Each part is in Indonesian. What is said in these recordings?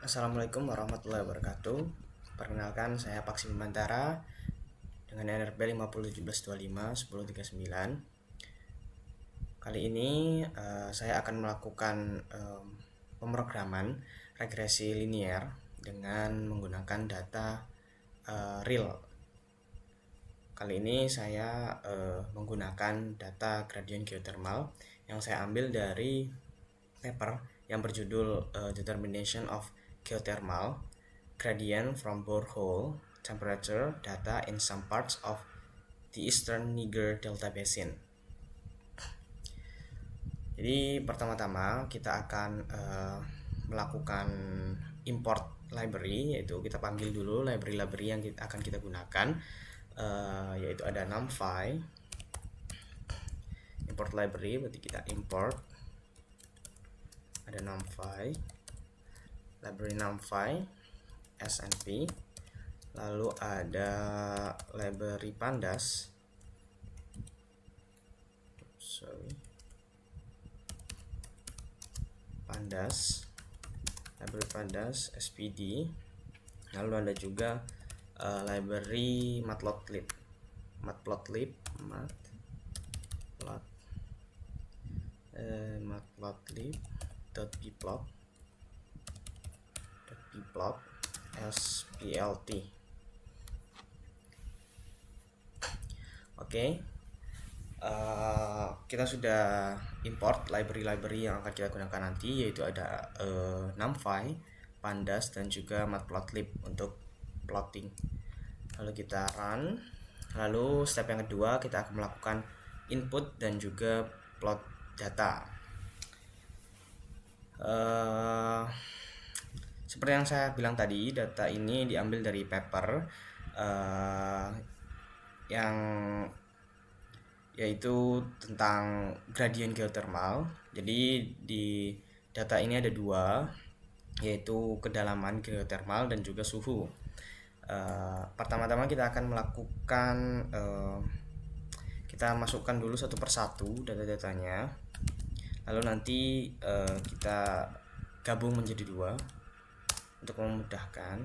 Assalamualaikum warahmatullahi wabarakatuh. Perkenalkan, saya Paksi Bimantara dengan NRB 5017251039. Kali ini saya akan melakukan pemrograman regresi linier dengan menggunakan data real. Kali ini saya menggunakan data gradient geothermal yang saya ambil dari paper yang berjudul Determination of Geothermal Gradient from Borehole Temperature Data in Some Parts of the Eastern Niger Delta Basin. Jadi pertama-tama kita akan melakukan import library, yaitu kita panggil dulu library yang akan kita gunakan, yaitu ada NumPy. Import library berarti kita import ada NumPy, library NumPy SNP, lalu ada library Pandas, library Pandas SPD, lalu ada juga library Matplotlib .pplot SPLT. Oke. Kita sudah import library yang akan kita gunakan nanti, yaitu ada NumPy, Pandas, dan juga Matplotlib untuk plotting. Lalu kita run. Lalu step yang kedua, kita akan melakukan input dan juga plot data. Seperti yang saya bilang tadi, data ini diambil dari paper yang yaitu tentang gradient geothermal. Jadi di data ini ada dua, yaitu kedalaman geothermal dan juga suhu. Pertama-tama kita akan melakukan kita masukkan dulu satu persatu data-datanya, lalu nanti kita gabung menjadi dua untuk memudahkan.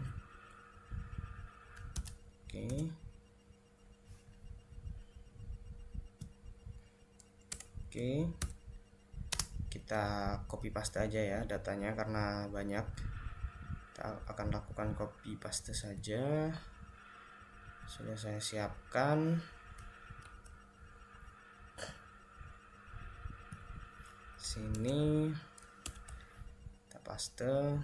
Oke, kita copy paste aja ya datanya karena banyak. Kita akan lakukan copy paste saja. Sudah saya siapkan. Sini kita paste,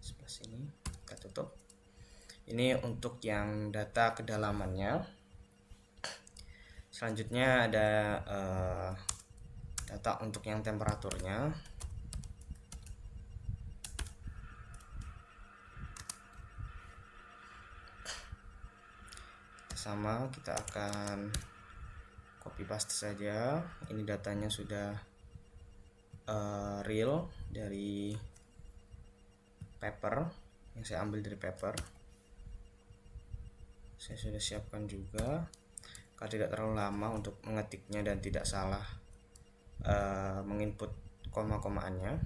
sebelah sini kita tutup. Ini untuk yang data kedalamannya. Selanjutnya ada data untuk yang temperaturnya. Sama, kita akan copy paste saja. Ini datanya sudah real dari paper yang saya ambil dari paper. Saya sudah siapkan juga, karena tidak terlalu lama untuk mengetiknya dan tidak salah menginput koma-komaannya.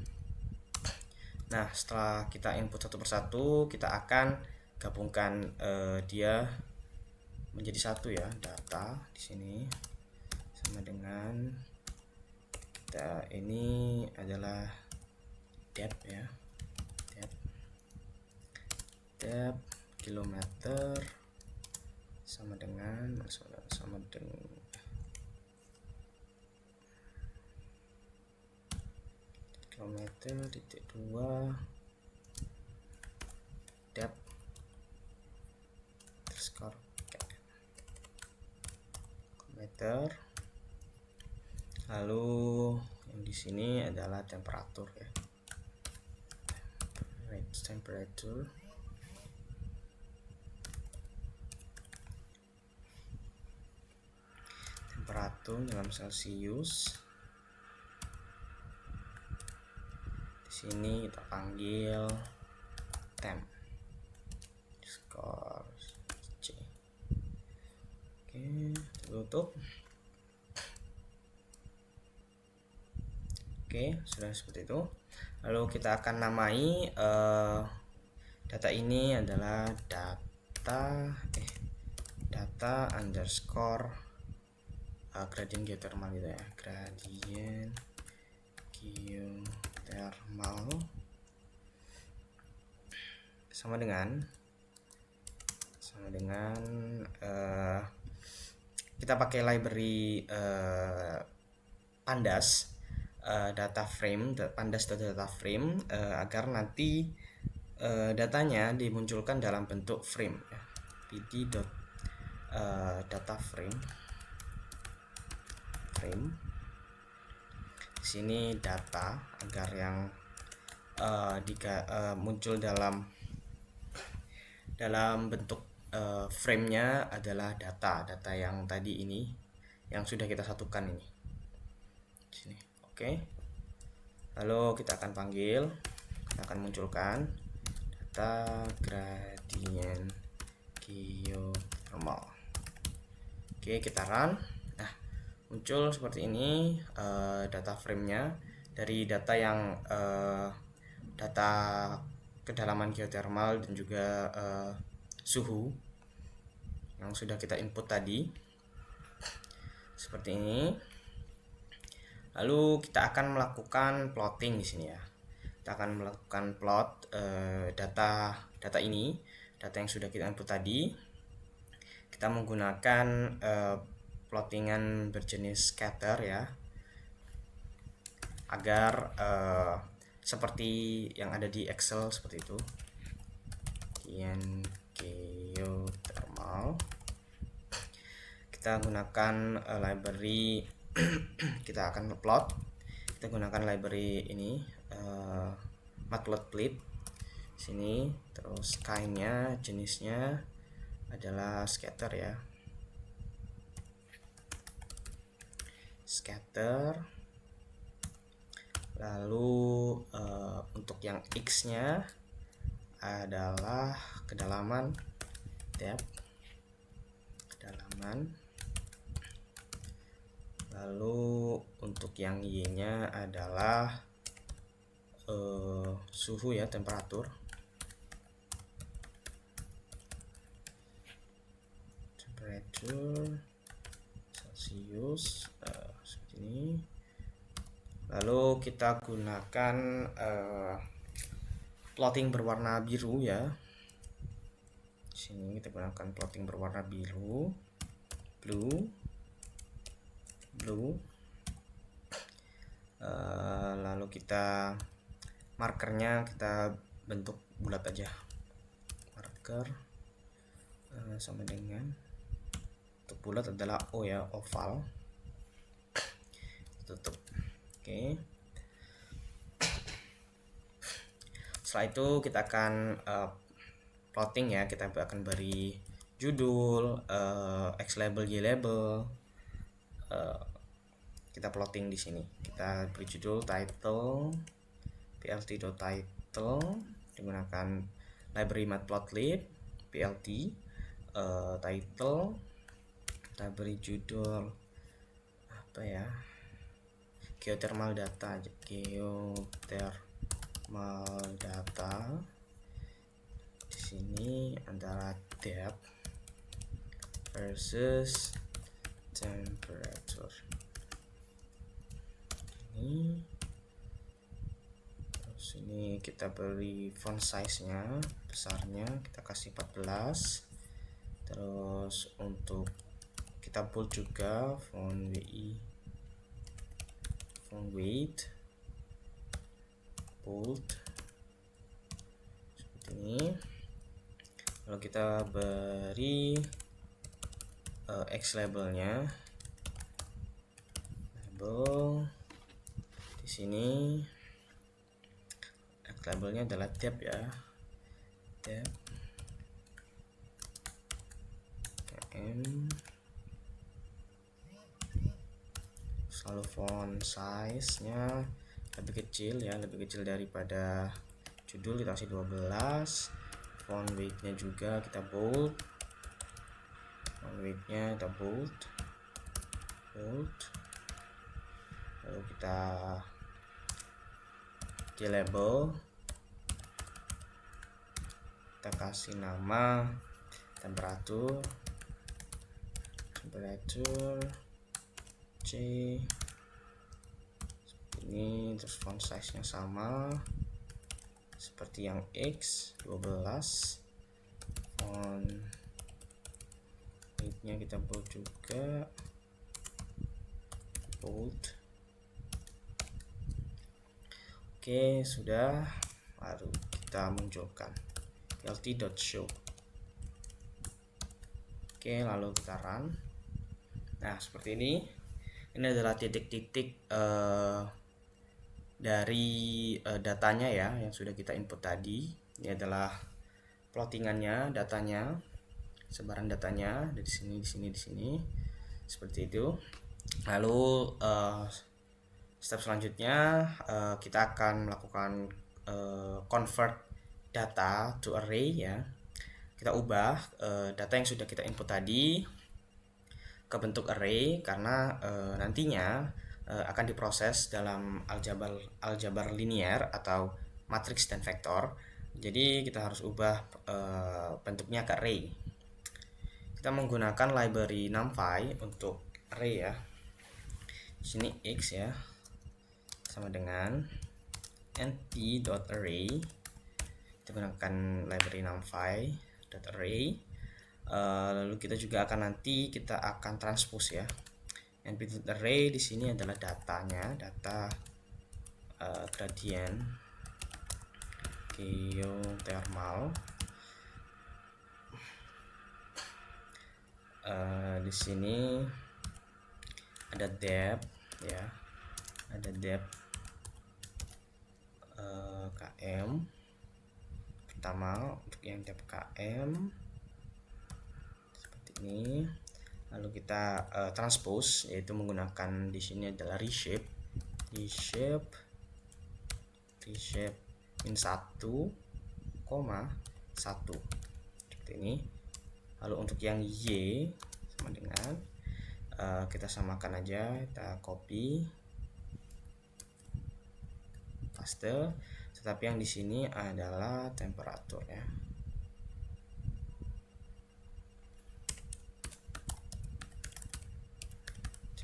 Nah, setelah kita input satu persatu, kita akan gabungkan dia menjadi satu ya. Data di sini sama dengan kita, ini adalah depth ya, depth kilometer sama dengan kilometer titik 2 depth underscore kilometer. Lalu yang di sini adalah temperatur ya, temperature. Temperatur dalam Celsius. Di sini kita panggil temp score C. Oke, tutup. Oke, sudah seperti itu. Lalu kita akan namai data ini adalah data underscore gradient geothermal gitu ya, gradient geothermal sama dengan kita pakai library pandas data frame, pandas data frame agar nanti datanya dimunculkan dalam bentuk frame ya. pd.data frame sini data agar yang muncul dalam bentuk frame-nya adalah data yang tadi ini yang sudah kita satukan ini sini. Oke. Lalu kita akan panggil, kita akan munculkan data gradient geothermal. Oke, kita run. Nah, muncul seperti ini data frame-nya dari data yang data kedalaman geothermal dan juga suhu yang sudah kita input tadi seperti ini. Lalu kita akan melakukan plotting di sini ya. Kita akan melakukan plot data ini, data yang sudah kita input tadi. Kita menggunakan plottingan berjenis scatter ya, agar seperti yang ada di Excel seperti itu. Geothermal. Kita gunakan library kita akan plot. Kita gunakan library ini matplotlib sini, terus kind-nya, jenisnya adalah scatter ya, scatter. Lalu untuk yang X-nya adalah kedalaman, depth, kedalaman. Lalu untuk yang Y-nya adalah suhu ya, temperatur. Celcius seperti ini. Lalu kita gunakan plotting berwarna biru ya. Di sini kita gunakan plotting berwarna biru, blue. Lalu kita markernya kita bentuk bulat aja, marker sama dengan untuk bulat adalah O ya, oval. Tutup. Oke. Setelah itu kita akan plotting ya. Kita akan beri judul, X label, Y label. Kita plotting di sini. Kita beri judul title, plt.title, digunakan library matplotlib, plt title. Kita beri judul apa ya, geothermal data, di sini antara depth versus temperature ini. Terus ini kita beri font size nya, besarnya kita kasih 14. Terus untuk kita bold juga, font weight bold seperti ini. Lalu kita beri X labelnya, label di sini. X labelnya adalah depth ya, depth Lalu font size nya lebih kecil ya, lebih kecil daripada judul, kita kasih 12. Font weight nya juga kita bold, font weight nya kita bold. Lalu kita di label, kita kasih nama temperatur C ini, terus font size nya sama seperti yang X 12, font weight nya kita bold juga, bold. Oke, sudah. Lalu kita munculkan lt.show. Oke, lalu kita run. Nah, seperti ini. Ini adalah titik-titik dari datanya ya, yang sudah kita input tadi. Ini adalah plottingannya, datanya, sebaran datanya dari sini, di sini, di sini, seperti itu. Lalu step selanjutnya kita akan melakukan convert data to array ya. Kita ubah data yang sudah kita input tadi ke bentuk array, karena nantinya akan diproses dalam aljabar linear atau matriks dan vektor. Jadi kita harus ubah bentuknya ke array. Kita menggunakan library NumPy untuk array ya. Di sini x ya sama dengan np.array. Kita gunakan library NumPy.array. Lalu kita juga nanti akan transpose ya. np.array di sini adalah datanya, data gradient geothermal. Di sini ada depth ya, ada depth km. Pertama untuk yang depth km seperti ini. Lalu kita transpose, yaitu menggunakan di sini adalah reshape min 1,1 seperti ini. Lalu untuk yang y sama dengan kita samakan aja, kita copy paste, tetapi yang di sini adalah temperatur ya.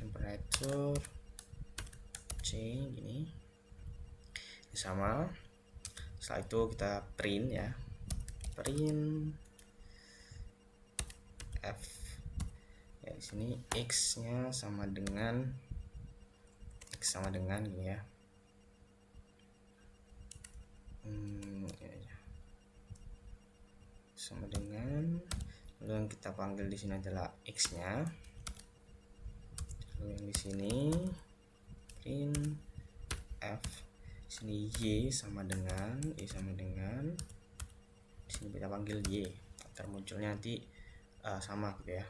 Temperatur C gini. Ini sama. Setelah itu kita print ya. Print F. Ya di sini X-nya sama dengan gini ya. Sama dengan, lalu yang kita panggil di sini adalah X-nya. Lalu yang di sini print F, di sini Y sama dengan di sini kita panggil Y, termunculnya nanti sama gitu ya.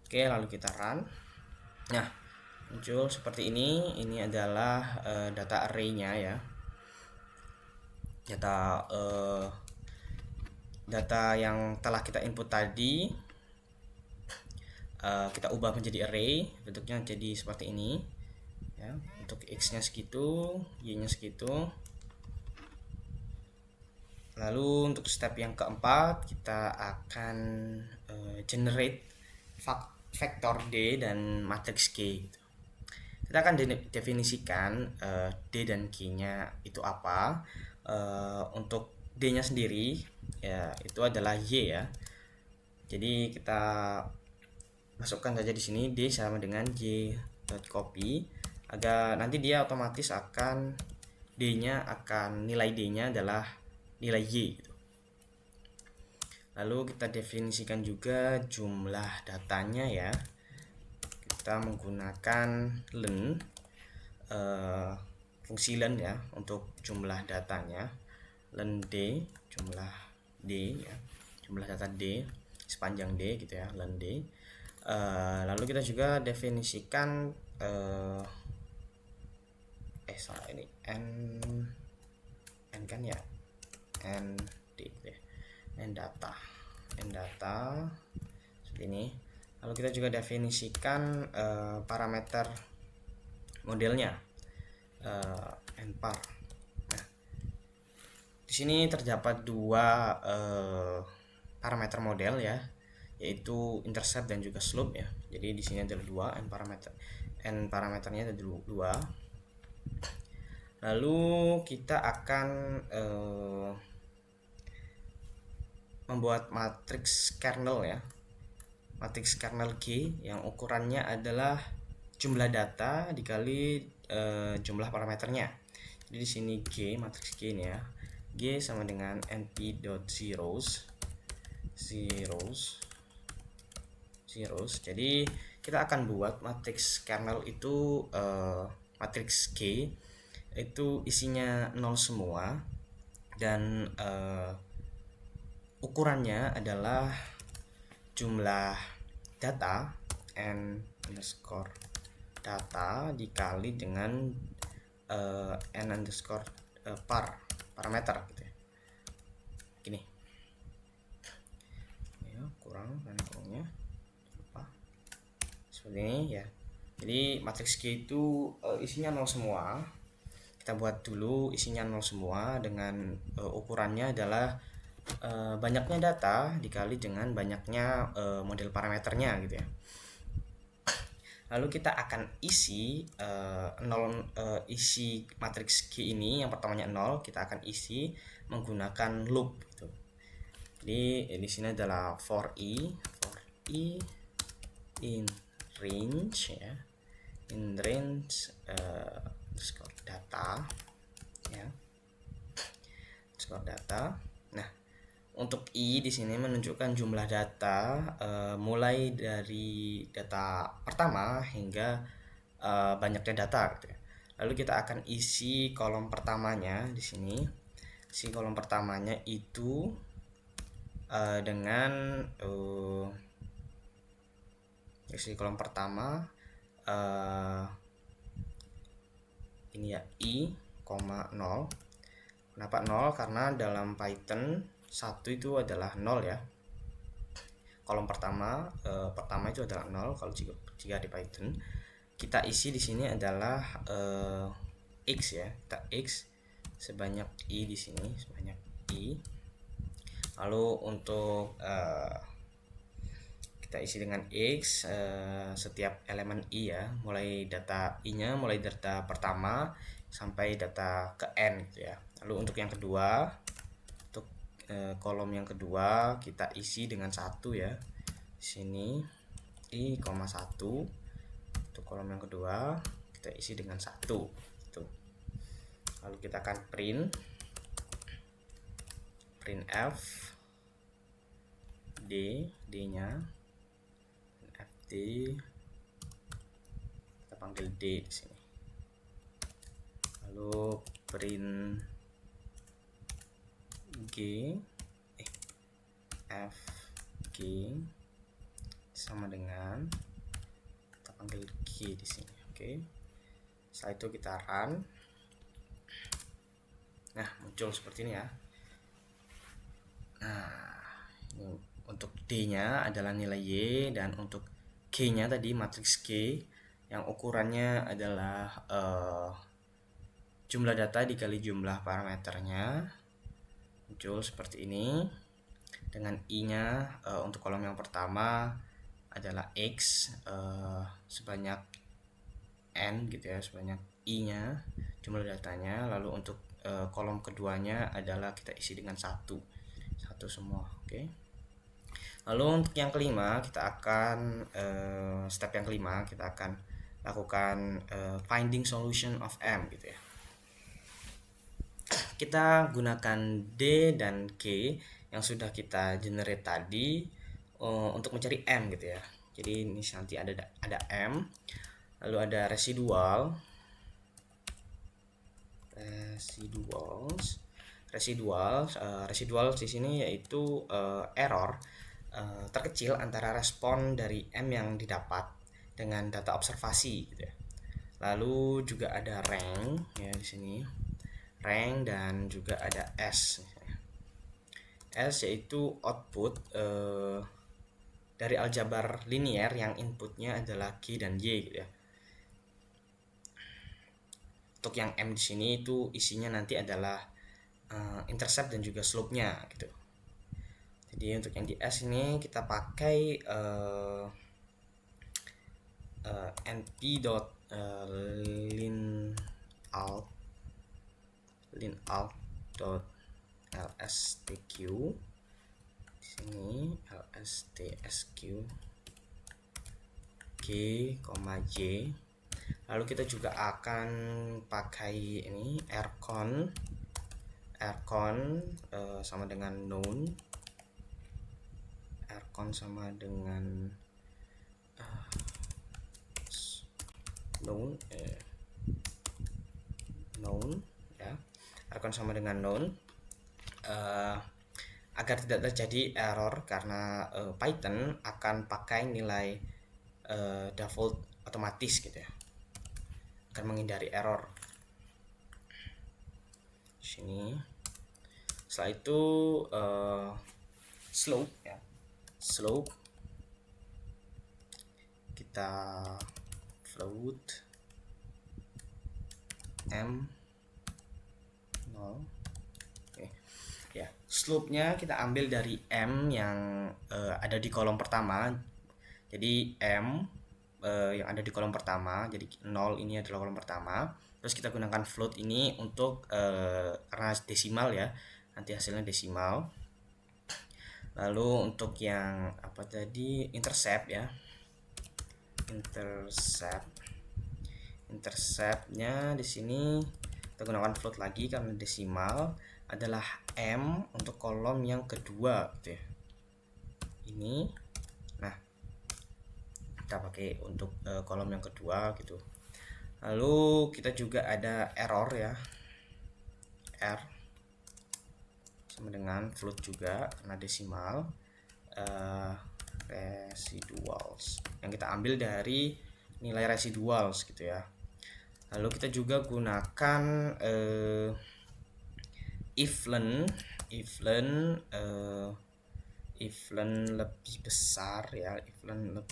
Oke, lalu kita run. Nah, muncul seperti ini. Ini adalah data array-nya ya. Data yang telah kita input tadi kita ubah menjadi array, bentuknya jadi seperti ini ya. Untuk x-nya segitu, y-nya segitu. Lalu untuk step yang keempat kita akan generate vektor D dan matriks G gitu. Kita akan definisikan D dan G-nya itu apa. Untuk D-nya sendiri ya itu adalah Y ya. Jadi kita masukkan saja di sini D sama dengan Y.copy, agar nanti dia otomatis akan nilai D-nya adalah nilai Y gitu. Lalu kita definisikan juga jumlah datanya ya. Kita menggunakan len, fungsi len ya untuk jumlah datanya. Len D, jumlah D ya, jumlah data D sepanjang D gitu ya, len D. Lalu kita juga definisikan salah ini n kan ya, n D gitu ya, n data seperti ini. Lalu kita juga definisikan parameter modelnya, npar. Nah, sini terdapat dua parameter model ya, yaitu intercept dan juga slope ya. Jadi di sini ada dua n parameternya ada dua. Lalu kita akan membuat matriks kernel ya, matriks kernel G yang ukurannya adalah jumlah data dikali jumlah parameternya. Jadi di sini G, matriks G ini ya, G sama dengan np.zeros. Jadi kita akan buat matriks kernel itu matriks G itu isinya 0 semua dan ukurannya adalah jumlah data n underscore data dikali dengan n underscore parameter gitu ya. Gini ya, kurangnya lupa seperti ini ya. Jadi matriks G itu isinya 0 semua. Kita buat dulu isinya 0 semua dengan ukurannya adalah banyaknya data dikali dengan banyaknya model parameternya gitu ya. Lalu kita akan isi isi matriks G ini, yang pertamanya 0, kita akan isi menggunakan loop gitu. Jadi di sini adalah for i in range ya, in range data ya, data. Nah, untuk i di sini menunjukkan jumlah data mulai dari data pertama hingga banyaknya data gitu ya. Lalu kita akan isi kolom pertamanya di sini. Si kolom pertamanya itu dengan isi kolom pertama ini ya, i, 0. Kenapa 0? Karena dalam Python 1 itu adalah 0 ya. Kolom pertama itu adalah 0 kalau jika di Python. Kita isi di sini adalah x ya. Kita x sebanyak i di sini, sebanyak i. Lalu untuk kita isi dengan x setiap elemen i ya, mulai data i-nya mulai data pertama sampai data ke n gitu ya. Lalu untuk yang kedua, untuk kolom yang kedua kita isi dengan 1 ya. Di sini i, 1. Untuk kolom yang kedua kita isi dengan 1 gitu. Lalu kita akan print f d-nya fd, kita panggil d di sini. Lalu print f g sama dengan, kita panggil g di sini. Oke. Setelah itu kita run. Nah, muncul seperti ini ya. Nah, ini untuk D-nya adalah nilai Y, dan untuk G-nya tadi matriks G yang ukurannya adalah jumlah data dikali jumlah parameternya, muncul seperti ini. Dengan I-nya untuk kolom yang pertama adalah X sebanyak N gitu ya, sebanyak I-nya jumlah datanya. Lalu untuk kolom keduanya adalah kita isi dengan 1 semua. Oke. Lalu untuk yang kelima kita akan step yang kelima kita akan lakukan finding solution of M gitu ya. Kita gunakan D dan K yang sudah kita generate tadi untuk mencari M gitu ya. Jadi ini nanti ada M, lalu ada residual di sini yaitu error terkecil antara respon dari M yang didapat dengan data observasi gitu ya. Lalu juga ada rank ya di sini, rank, dan juga ada S. S yaitu output dari aljabar linier yang inputnya adalah G dan Y gitu ya. Untuk yang M di sini itu isinya nanti adalah intercept dan juga slope-nya gitu. Jadi untuk yang di S ini kita pakai np.linalt.lstq. Di sini lstq G, J. Lalu kita juga akan pakai ini rcon sama dengan known. Rcon sama dengan known ya. Rcon sama dengan known agar tidak terjadi error, karena Python akan pakai nilai default otomatis gitu ya, akan menghindari error. Sini setelah itu slope ya, slope kita float m 0. Oke ya, slope-nya kita ambil dari m yang ada di kolom pertama. Jadi m yang ada di kolom pertama, jadi 0 ini adalah kolom pertama. Terus kita gunakan float ini untuk karena desimal ya, nanti hasilnya desimal. Lalu untuk yang apa tadi, intercept ya, interceptnya di sini kita gunakan float lagi karena desimal, adalah m untuk kolom yang kedua gitu ya, ini. Nah kita pakai untuk kolom yang kedua gitu. Lalu kita juga ada error ya, r sama dengan float juga karena desimal, residuals yang kita ambil dari nilai residuals gitu ya. Lalu kita juga gunakan iflen lebih besar ya, iflen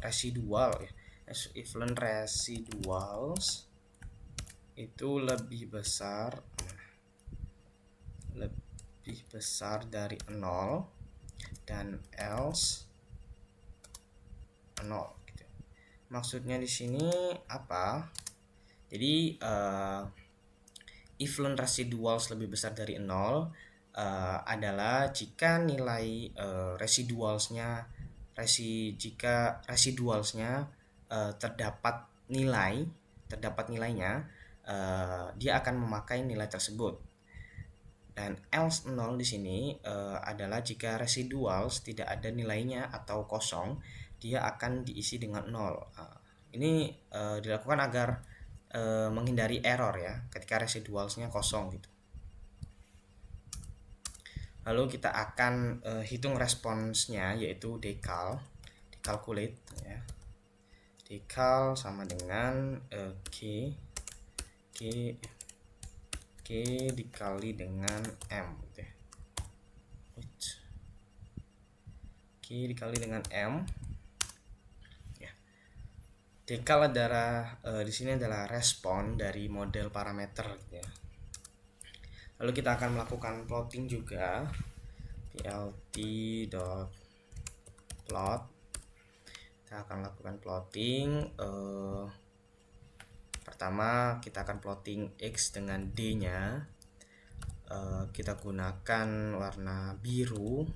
residual ya, iflen residuals itu lebih besar dari 0 dan else 0 gitu. Maksudnya di sini apa? Jadi iflen residuals lebih besar dari 0 adalah jika nilai residualsnya terdapat nilainya, dia akan memakai nilai tersebut. Dan else 0 di sini adalah jika residuals tidak ada nilainya atau kosong, dia akan diisi dengan 0. Ini dilakukan agar menghindari error ya ketika residualsnya kosong gitu. Lalu kita akan hitung responsnya, yaitu decalculate ya. Decal sama dengan G dikali dengan M gitu ya. G dikali dengan M ya. Decal adalah di sini adalah respon dari model parameter gitu ya. Lalu kita akan melakukan plotting juga, plt.plot. Kita akan lakukan plotting. Pertama kita akan plotting X dengan D nya. Kita gunakan warna biru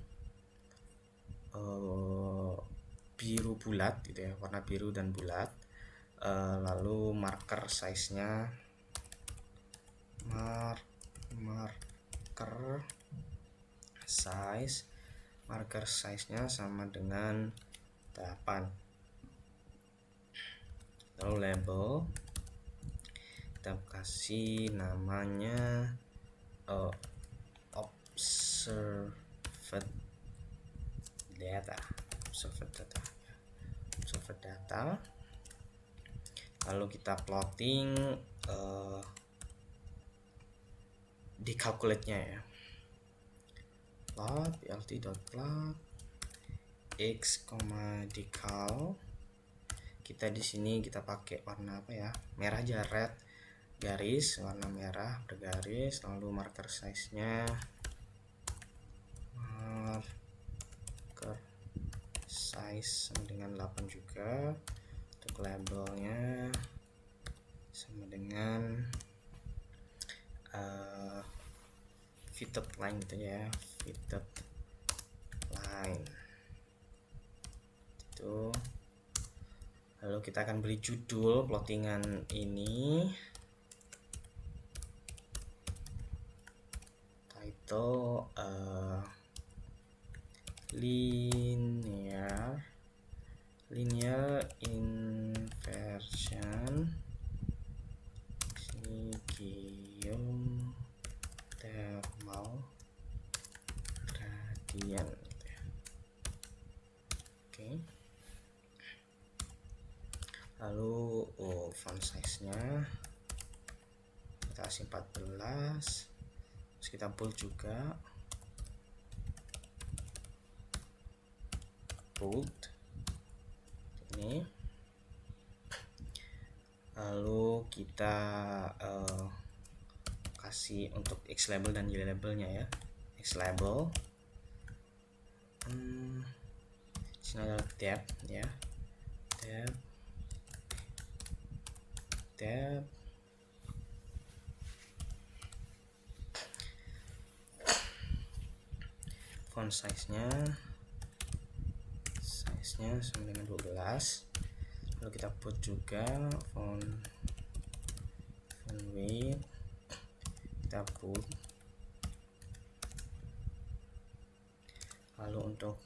bulat gitu ya, warna biru dan bulat. Lalu marker size-nya marker size-nya sama dengan 8. Lalu label kita kasih namanya observed data. Lalu kita plotting decalculate-nya ya, plot plt.plot x, decal. kita di sini kita pakai warna apa ya, merah aja, red garis, warna merah bergaris. Lalu marker size nya sama dengan 8 juga. Untuk labelnya sama dengan fitted line gitu ya, fitted line itu. Lalu kita akan beri judul plottingan ini, title linear inversion geothermal gradient gitu ya. Oke. Lalu font size nya kita kasih 14, terus kita bold juga, bold ini. Lalu kita kasih untuk X label dan Y labelnya ya. X label sini adalah tab ya, tab font size nya sama dengan 12. Lalu kita put juga font weight, kita put. Lalu untuk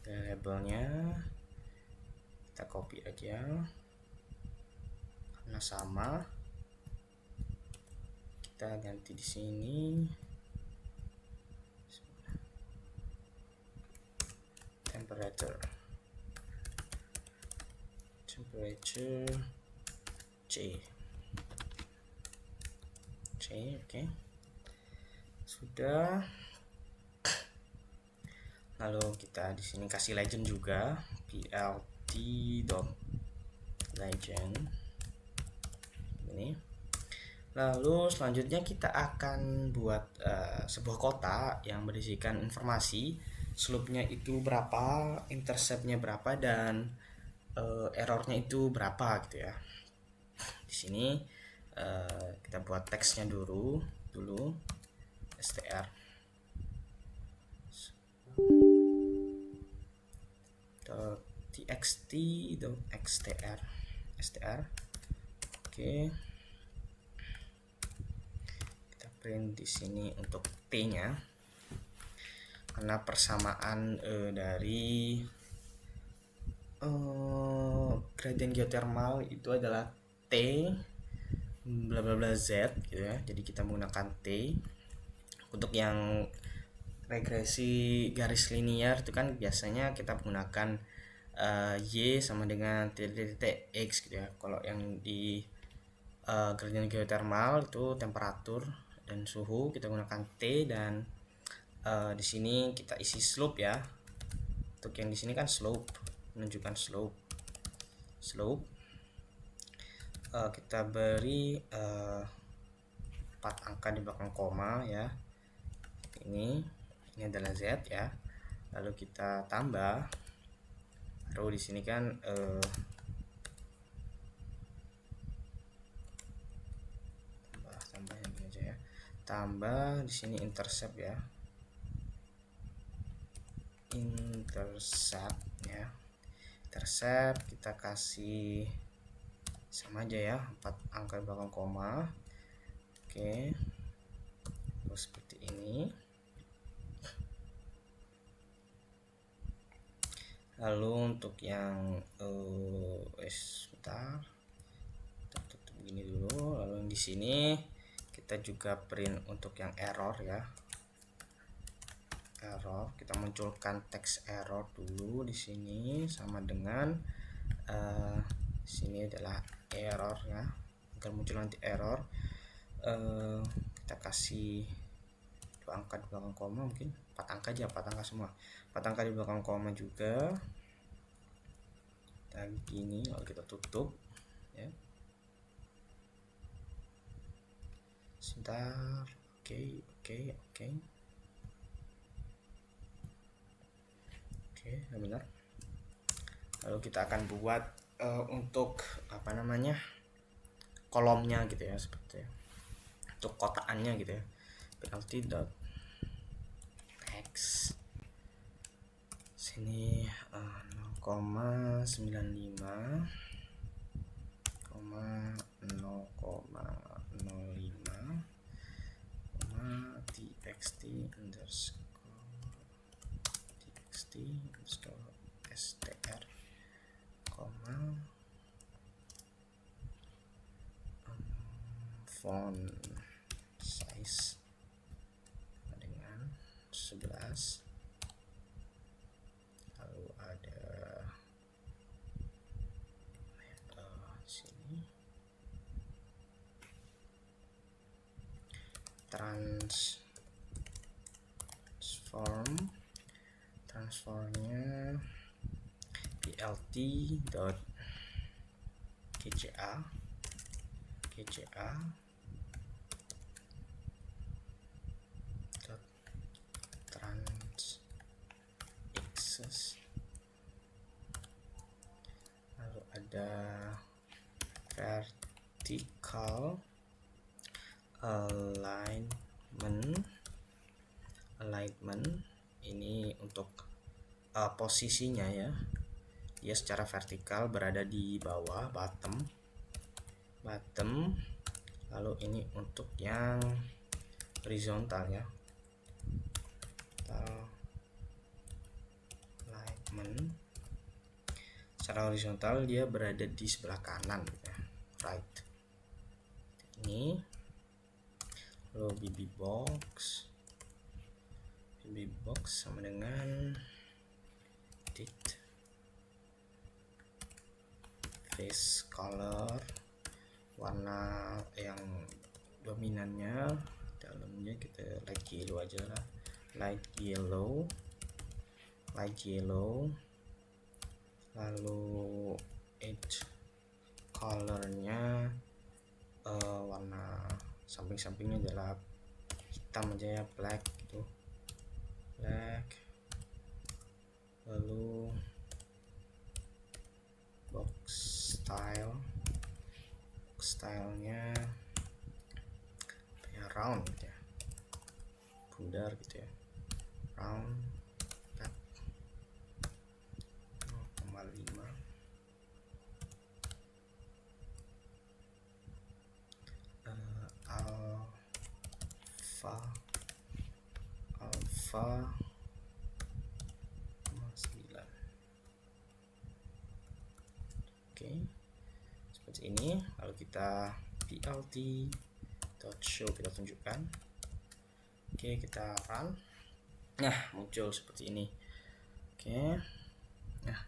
labelnya kita copy aja karena sama, kita ganti di sini temperature C. Oke. Sudah. Lalu kita di sini kasih legend juga, plt.legend ini. Lalu selanjutnya kita akan buat sebuah kotak yang berisikan informasi slope-nya itu berapa, intercept-nya berapa, dan error-nya itu berapa gitu ya. Di sini kita buat teksnya dulu str .txt.str. Oke. Kita print di sini untuk T-nya. Karena persamaan dari gradient geothermal itu adalah T bla bla bla Z gitu ya. Jadi kita menggunakan T. Untuk yang regresi garis linear itu kan biasanya kita menggunakan Y sama dengan titik X gitu ya. Kalau yang di gradient geothermal itu temperatur dan suhu, kita gunakan T. Dan di sini kita isi slope ya. Untuk yang di sini kan slope, menunjukkan slope. Kita beri 4 angka di belakang koma ya. Ini adalah Z ya. Lalu kita tambah, lalu di sini kan tambahnya gini aja ya. Tambah di sini intercept ya. Intercept kita kasih sama aja ya, 4 angka belakang koma. Oke. Terus seperti ini. Lalu untuk yang sebentar, kita tutup begini dulu. Lalu di sini kita juga print untuk yang error ya. Kita munculkan teks error dulu di sini sama dengan sini adalah error ya, agar muncul nanti error. Kita kasih 2 angka di belakang koma, mungkin 4 angka aja, 4 angka semua, 4 angka di belakang koma juga. Kita gini, lalu kita tutup ya. Sebentar. Oke, benar. Lalu kita akan buat untuk apa namanya, kolomnya gitu ya, seperti ya. Untuk kotakannya gitu ya, penalty.text sini 0,95, 0,05, txt underscore str, font size dengan 11, lalu ada sini transformnya plt.kca transxs, lalu ada vertical alignment ini untuk posisinya ya, dia secara vertikal berada di bawah, bottom. Lalu ini untuk yang horizontal ya, alignment secara horizontal dia berada di sebelah kanan ya, right. Ini lalu bb box sama dengan face color, warna yang dominannya dalamnya kita light yellow aja lah, light yellow. Lalu edge colornya warna samping-sampingnya adalah hitam aja ya, black gitu, lalu box stylenya kayak round gitu ya, bundar gitu ya, round 0,5, alpha 9. Oke, seperti ini. Lalu kita plt.show kita tunjukkan. Oke, kita run. Nah, muncul seperti ini. Oke. Nah,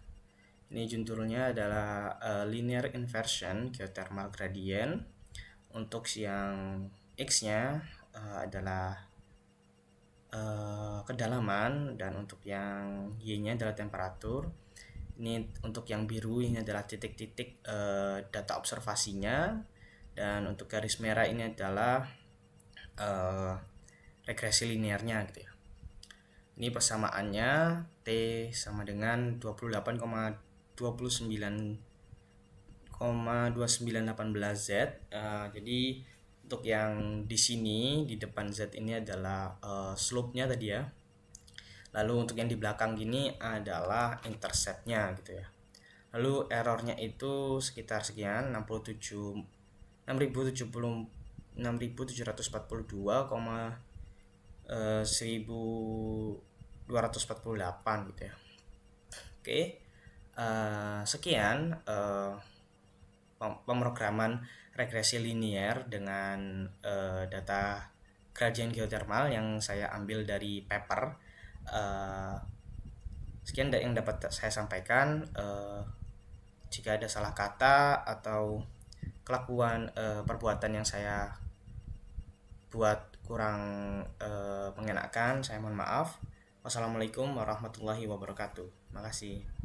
ini judulnya adalah linear inversion geothermal gradient. Untuk yang X-nya adalah kedalaman, dan untuk yang Y-nya adalah temperatur. Ini untuk yang biru ini adalah titik-titik data observasinya, dan untuk garis merah ini adalah regresi linearnya gitu ya. Ini persamaannya T sama dengan 28,2918 Z. Jadi untuk yang di sini di depan Z ini adalah slope-nya tadi ya. Lalu untuk yang di belakang gini adalah intercept-nya gitu ya. Lalu errornya itu sekitar sekian 6.742,1248 gitu ya. Oke, sekian pemrograman regresi linear dengan data gradient geothermal yang saya ambil dari paper. Sekian yang dapat saya sampaikan. Jika ada salah kata atau kelakuan perbuatan yang saya buat kurang mengenakan, saya mohon maaf. Wassalamualaikum warahmatullahi wabarakatuh. Makasih.